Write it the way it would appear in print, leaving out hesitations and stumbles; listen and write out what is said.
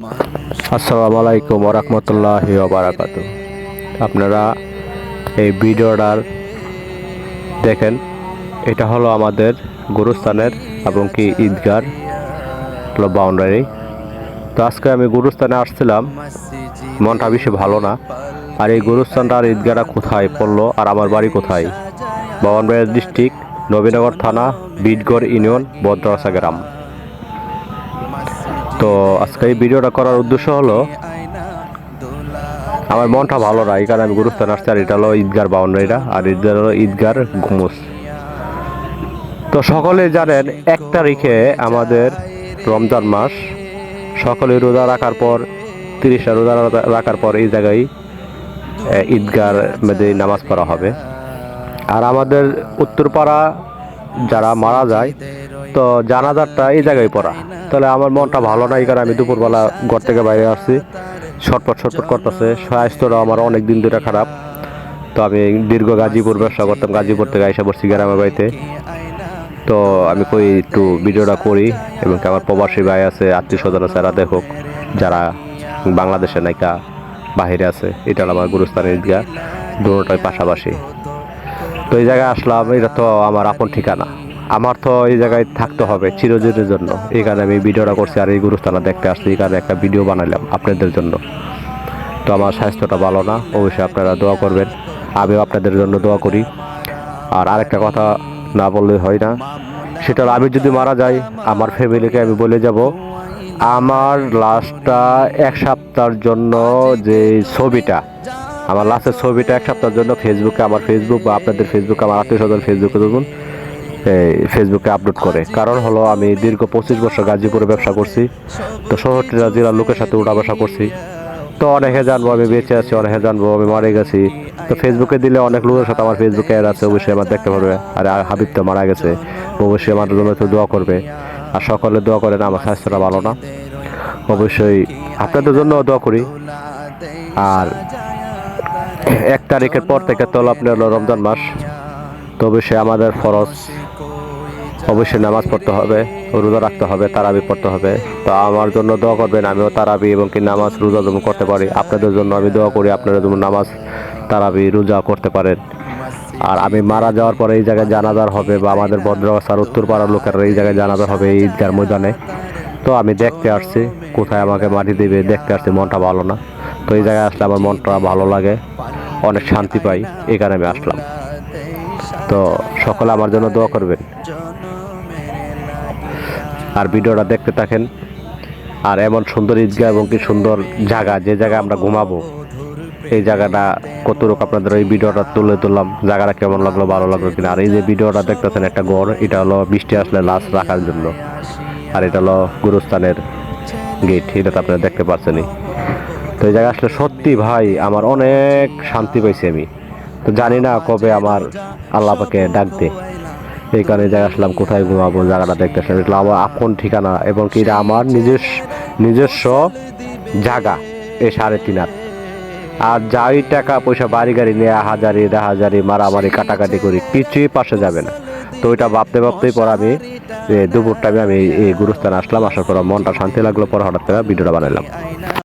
আসসালামু আলাইকুম ওরহমতুল্লাহি ওবারাকাতু। আপনারা এই ভিডিওটার দেখেন, এটা হলো আমাদের গুরুস্থানের এবং কি ঈদগার হলো বাউন্ডারি। তো আজকে আমি গুরুস্থানে আসছিলাম, মনটা বেশি ভালো না। আর এই গুরুস্থানটা আর ঈদগাটা কোথায় পড়লো আর আমার বাড়ি কোথায়? বাউন্ডারি ডিস্ট্রিক্ট, নবীনগর থানা, বিটগড় ইউনিয়ন, বদ্রসা গ্রাম। তো আজকে এই ভিডিওটা করার উদ্দেশ্য হলো, আমার মনটা ভালো না, এই কারণে আমি গুরুস্থানে আসছি। আর এটা হলো ঈদগার বাউন্ডারিটা, আর ঈদগার হলো ঈদগার ঘুমুস। তো সকলে জানেন 1 তারিখে আমাদের রমজান মাস, সকলে রোজা রাখার পর 30টা রোজা রাখার পর এই জায়গায় ঈদগার মধ্যে নামাজ পড়া হবে। আর আমাদের উত্তরপাড়া যারা মারা যায়, তো জানাজারটা এই জায়গায় পড়া। তাহলে আমার মনটা ভালো না, এই কারণে আমি দুপুরবেলা ঘর থেকে বাইরে আসছি। ছটপট করতেছে, স্বাস্থ্যটা আমার অনেক দিন ধরে খারাপ। তো আমি দীর্ঘ গাজীপুর ব্যবসা করতাম, গাজীপুর থেকে আইসা পড়ছি গ্রামের বাড়িতে। তো আমি কই একটু ভিডিওটা করি, এবং আমার প্রবাসী ভাই আছে, আত্মীয় স্বজন আছে, এরা দেখুক যারা বাংলাদেশে নাইকা বাহিরে আছে। এটা হলো আমার গুরুস্থানের ঈদগাহ, দুটোটাই পাশাপাশি। তো এই জায়গায় আসলাম, এটা তো আমার আপন ঠিকানা, আমার তো এই জায়গায় থাকতে হবে চিরদিনের জন্য। এই কারণে আমি ভিডিওটা করছি, আর এই গুরুস্থানটা দেখতে আসছি, এই কারণে একটা ভিডিও বানালাম আপনাদের জন্য। তো আমার স্বাস্থ্যটা ভালো না, অবশ্যই আপনারা দোয়া করবেন, আমিও আপনাদের জন্য দোয়া করি। আর আরেকটা কথা না বললে হয় না, সেটা হলো আমি যদি মারা যাই, আমার ফ্যামিলিকে আমি বলে যাব, আমার লাশটা 1 সপ্তাহের জন্য যে ছবিটা, আমার লাস্টের ছবিটা 1 সপ্তাহের জন্য ফেসবুকে, আমার ফেসবুক বা আপনাদের ফেসবুকে, আমার আত্মীয় স্বজন ফেসবুকে দেখুন, ফেসবুকে আপলোড করে। কারণ হলো আমি দীর্ঘ 25 বছর গাজীপুরে ব্যবসা করছি। তো শহরটি জেলার লোকের সাথে উঠা বসা করছি। তো অনেকে জানবো আমি বেঁচে আছি, অনেকে জানবো আমি মারা গেছি। তো ফেসবুকে দিলে অনেক লোকের সাথে আমার ফেসবুকে অ্যাড আছে, অবশ্যই আমার দেখতে পারবে। আর হাবিব তো মারা গেছে, অবশ্যই আমার জন্য তো দোয়া করবে। আর সকলে দোয়া করেন, আমার স্বাস্থ্যটা ভালো না, অবশ্যই আপনাদের জন্য দোয়া করি। আর 1 তারিখের পর থেকে তো আপনার হলো রমজান মাস। তো অবশ্যই আমাদের ফরজ, অবশ্যই নামাজ পড়তে হবে, রোজা রাখতে হবে, তারাবি পড়তে হবে। তো আমার জন্য দোয়া করবেন, আমিও তারাবি এবং কি নামাজ রোজা যেমন করতে পারি, আপনাদের জন্য আমি দোয়া করি আপনারা যেমন নামাজ তারাবি রোজা করতে পারেন। আর আমি মারা যাওয়ার পরে এই জায়গায় জানাজার হবে, বা আমাদের ভদ্রগাছার উত্তরপাড়ার লোকেরা এই জায়গায় জানাজার হবে এই ঈদগার ময়দানে। তো আমি দেখতে আসছি কোথায় আমাকে মাটি দেবে, দেখতে আসছি, মনটা ভালো না। তো এই জায়গায় আসলে আমার মনটা ভালো লাগে, অনেক শান্তি পাই, এই কারণে আমি আসলাম। তো সকলে আমার জন্য দোয়া করবেন, আর ভিডিওটা দেখতে থাকেন। আর এমন সুন্দর ঈদগাহ এবং কি সুন্দর জায়গা, যে জায়গায় আমরা ঘুমাবো, এই জায়গাটা কতটুকু আপনাদের এই ভিডিওটা তুলে তুললাম, জায়গাটা কেমন লাগলো, ভালো লাগলো কিনা। আর এই যে ভিডিওটা দেখতেছেন একটা ঘর, এটা হলো বৃষ্টি আসলে লাশ রাখার জন্য। আর এটা হলো গুরুস্থানের গেট, এটা তো আপনারা দেখতে পাচ্ছেনই। তো এই জায়গায় আসলে সত্যি ভাই আমার অনেক শান্তি পাইছি আমি। তো জানি না কবে আমার আল্লাহ পাকে ডাকবে, এই কারণে জায়গা আসলাম। কোথায় ঘুমাবো, জায়গাটা দেখতে আসলাম, এটা আমার আপন ঠিকানা, এবং কি এটা আমার নিজস্ব জায়গা, এই 3.5 হাত। আর যাই টাকা পয়সা বাড়ি গাড়ি নিয়ে হাজারি রাহাজারি মারামারি কাটাকাটি করি, কিছুই পাশে যাবে না। তো ওইটা ভাবতেই পর আমি দুপুর টাইমে আমি এই গুরুস্থানে আসলাম, আসার পর মনটা শান্তি লাগলো, পর হঠাৎ করে ভিডিওটা বানালাম।